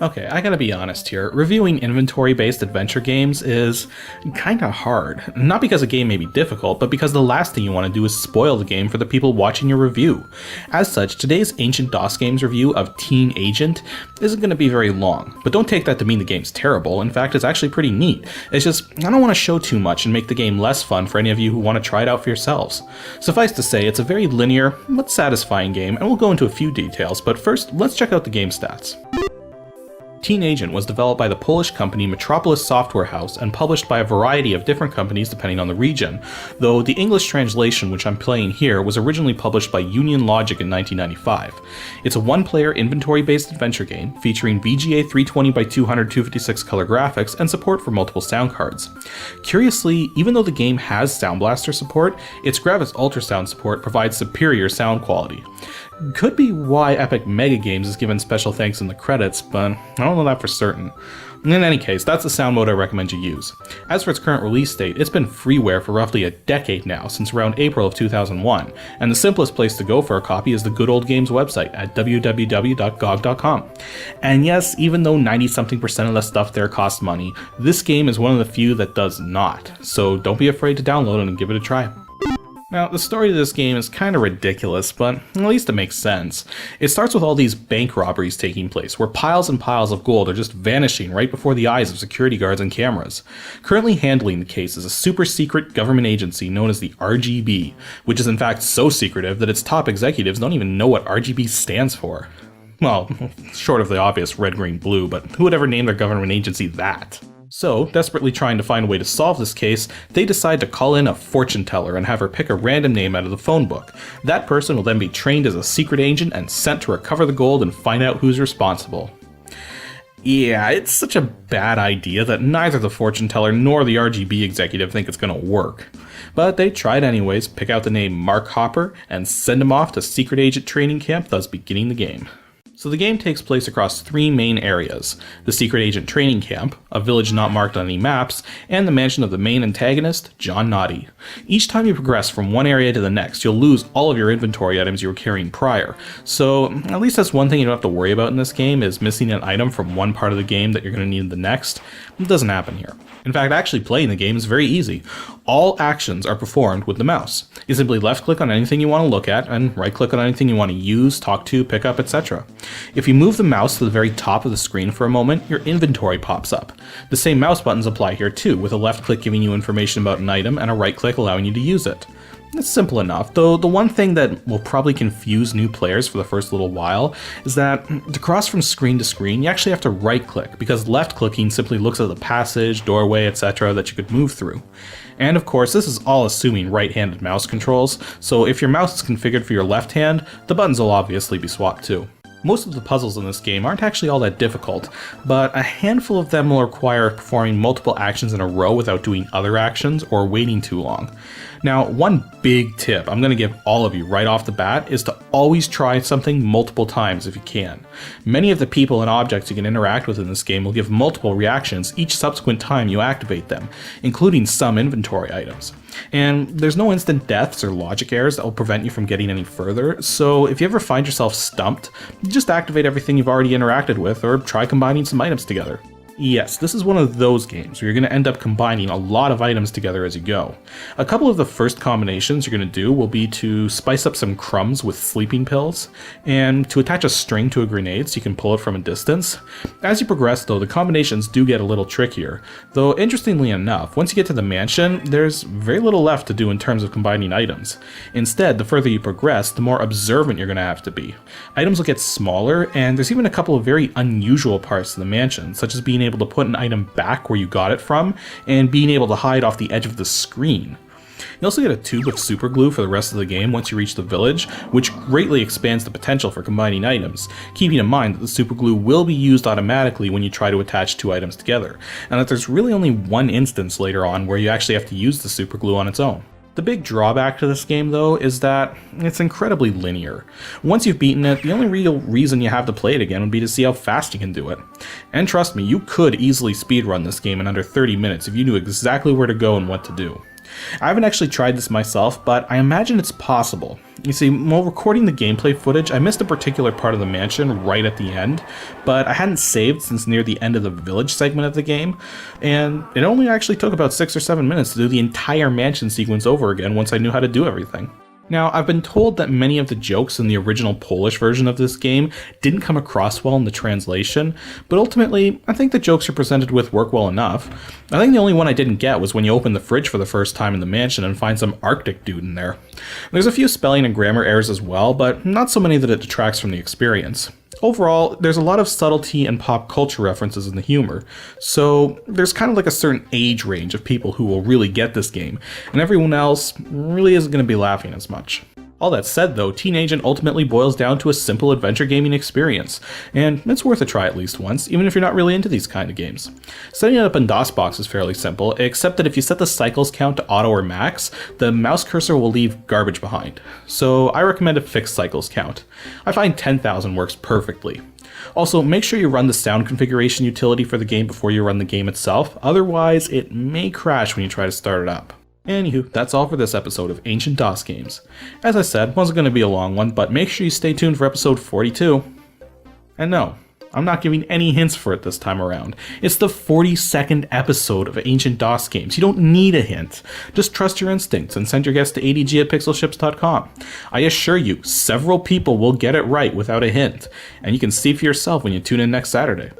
Okay, I gotta be honest here. Reviewing inventory-based adventure games is kinda hard. Not because a game may be difficult, but because the last thing you want to do is spoil the game for the people watching your review. As such, today's Ancient DOS Games review of Teen Agent isn't gonna be very long. But don't take that to mean the game's terrible. In fact, it's actually pretty neat. It's just, I don't want to show too much and make the game less fun for any of you who want to try it out for yourselves. Suffice to say, it's a very linear, but satisfying game, and we'll go into a few details, but first, let's check out the game stats. Teen Agent was developed by the Polish company Metropolis Software House and published by a variety of different companies depending on the region, though the English translation, which I'm playing here, was originally published by Union Logic in 1995. It's a one-player inventory-based adventure game featuring VGA 320x200 256 color graphics and support for multiple sound cards. Curiously, even though the game has Sound Blaster support, its Gravis Ultrasound support provides superior sound quality. Could be why Epic Mega Games is given special thanks in the credits, but I don't know that for certain. In any case, that's the sound mode I recommend you use. As for its current release date, it's been freeware for roughly a decade now, since around April of 2001, and the simplest place to go for a copy is the Good Old Games website at www.gog.com. And yes, even though 90-something% of the stuff there costs money, this game is one of the few that does not, so don't be afraid to download it and give it a try. Now, the story of this game is kind of ridiculous, but at least it makes sense. It starts with all these bank robberies taking place, where piles and piles of gold are just vanishing right before the eyes of security guards and cameras. Currently handling the case is a super secret government agency known as the RGB, which is in fact so secretive that its top executives don't even know what RGB stands for. Well, short of the obvious red, green, blue, but who would ever name their government agency that? So, desperately trying to find a way to solve this case, they decide to call in a fortune teller and have her pick a random name out of the phone book. That person will then be trained as a secret agent and sent to recover the gold and find out who's responsible. Yeah, it's such a bad idea that neither the fortune teller nor the RGB executive think it's gonna work. But they tried anyways, pick out the name Mark Hopper, and send him off to secret agent training camp, thus beginning the game. So the game takes place across three main areas: the Secret Agent Training Camp, a village not marked on any maps, and the mansion of the main antagonist, John Naughty. Each time you progress from one area to the next, you'll lose all of your inventory items you were carrying prior. So at least that's one thing you don't have to worry about in this game, is missing an item from one part of the game that you're going to need in the next. It doesn't happen here. In fact, actually playing the game is very easy. All actions are performed with the mouse. You simply left-click on anything you want to look at, and right-click on anything you want to use, talk to, pick up, etc. If you move the mouse to the very top of the screen for a moment, your inventory pops up. The same mouse buttons apply here too, with a left-click giving you information about an item and a right-click allowing you to use it. It's simple enough, though the one thing that will probably confuse new players for the first little while is that to cross from screen to screen, you actually have to right-click, because left-clicking simply looks at the passage, doorway, etc. that you could move through. And of course, this is all assuming right-handed mouse controls, so if your mouse is configured for your left hand, the buttons will obviously be swapped too. Most of the puzzles in this game aren't actually all that difficult, but a handful of them will require performing multiple actions in a row without doing other actions or waiting too long. Now, one big tip I'm going to give all of you right off the bat is to always try something multiple times if you can. Many of the people and objects you can interact with in this game will give multiple reactions each subsequent time you activate them, including some inventory items. And there's no instant deaths or logic errors that will prevent you from getting any further, so if you ever find yourself stumped, just activate everything you've already interacted with or try combining some items together. Yes, this is one of those games where you're going to end up combining a lot of items together as you go. A couple of the first combinations you're going to do will be to spice up some crumbs with sleeping pills, and to attach a string to a grenade so you can pull it from a distance. As you progress though, the combinations do get a little trickier, though interestingly enough, once you get to the mansion, there's very little left to do in terms of combining items. Instead, the further you progress, the more observant you're going to have to be. Items will get smaller, and there's even a couple of very unusual parts to the mansion, such as being able to put an item back where you got it from, and being able to hide off the edge of the screen. You also get a tube of super glue for the rest of the game once you reach the village, which greatly expands the potential for combining items, keeping in mind that the super glue will be used automatically when you try to attach two items together, and that there's really only one instance later on where you actually have to use the super glue on its own. The big drawback to this game, though, is that it's incredibly linear. Once you've beaten it, the only real reason you have to play it again would be to see how fast you can do it. And trust me, you could easily speedrun this game in under 30 minutes if you knew exactly where to go and what to do. I haven't actually tried this myself, but I imagine it's possible. You see, while recording the gameplay footage, I missed a particular part of the mansion right at the end, but I hadn't saved since near the end of the village segment of the game, and it only actually took about 6 or 7 minutes to do the entire mansion sequence over again once I knew how to do everything. Now, I've been told that many of the jokes in the original Polish version of this game didn't come across well in the translation, but ultimately, I think the jokes you're presented with work well enough. I think the only one I didn't get was when you open the fridge for the first time in the mansion and find some Arctic dude in there. There's a few spelling and grammar errors as well, but not so many that it detracts from the experience. Overall, there's a lot of subtlety and pop culture references in the humor, so there's kind of like a certain age range of people who will really get this game, and everyone else really isn't going to be laughing as much. All that said though, Teen Agent ultimately boils down to a simple adventure gaming experience, and it's worth a try at least once, even if you're not really into these kind of games. Setting it up in DOSBox is fairly simple, except that if you set the cycles count to auto or max, the mouse cursor will leave garbage behind. So I recommend a fixed cycles count. I find 10,000 works perfectly. Also, make sure you run the sound configuration utility for the game before you run the game itself, otherwise it may crash when you try to start it up. Anywho, that's all for this episode of Ancient DOS Games. As I said, it wasn't going to be a long one, but make sure you stay tuned for episode 42. And no, I'm not giving any hints for it this time around. It's the 42nd episode of Ancient DOS Games. You don't need a hint. Just trust your instincts and send your guess to ADG at pixelships.com. I assure you, several people will get it right without a hint, and you can see for yourself when you tune in next Saturday.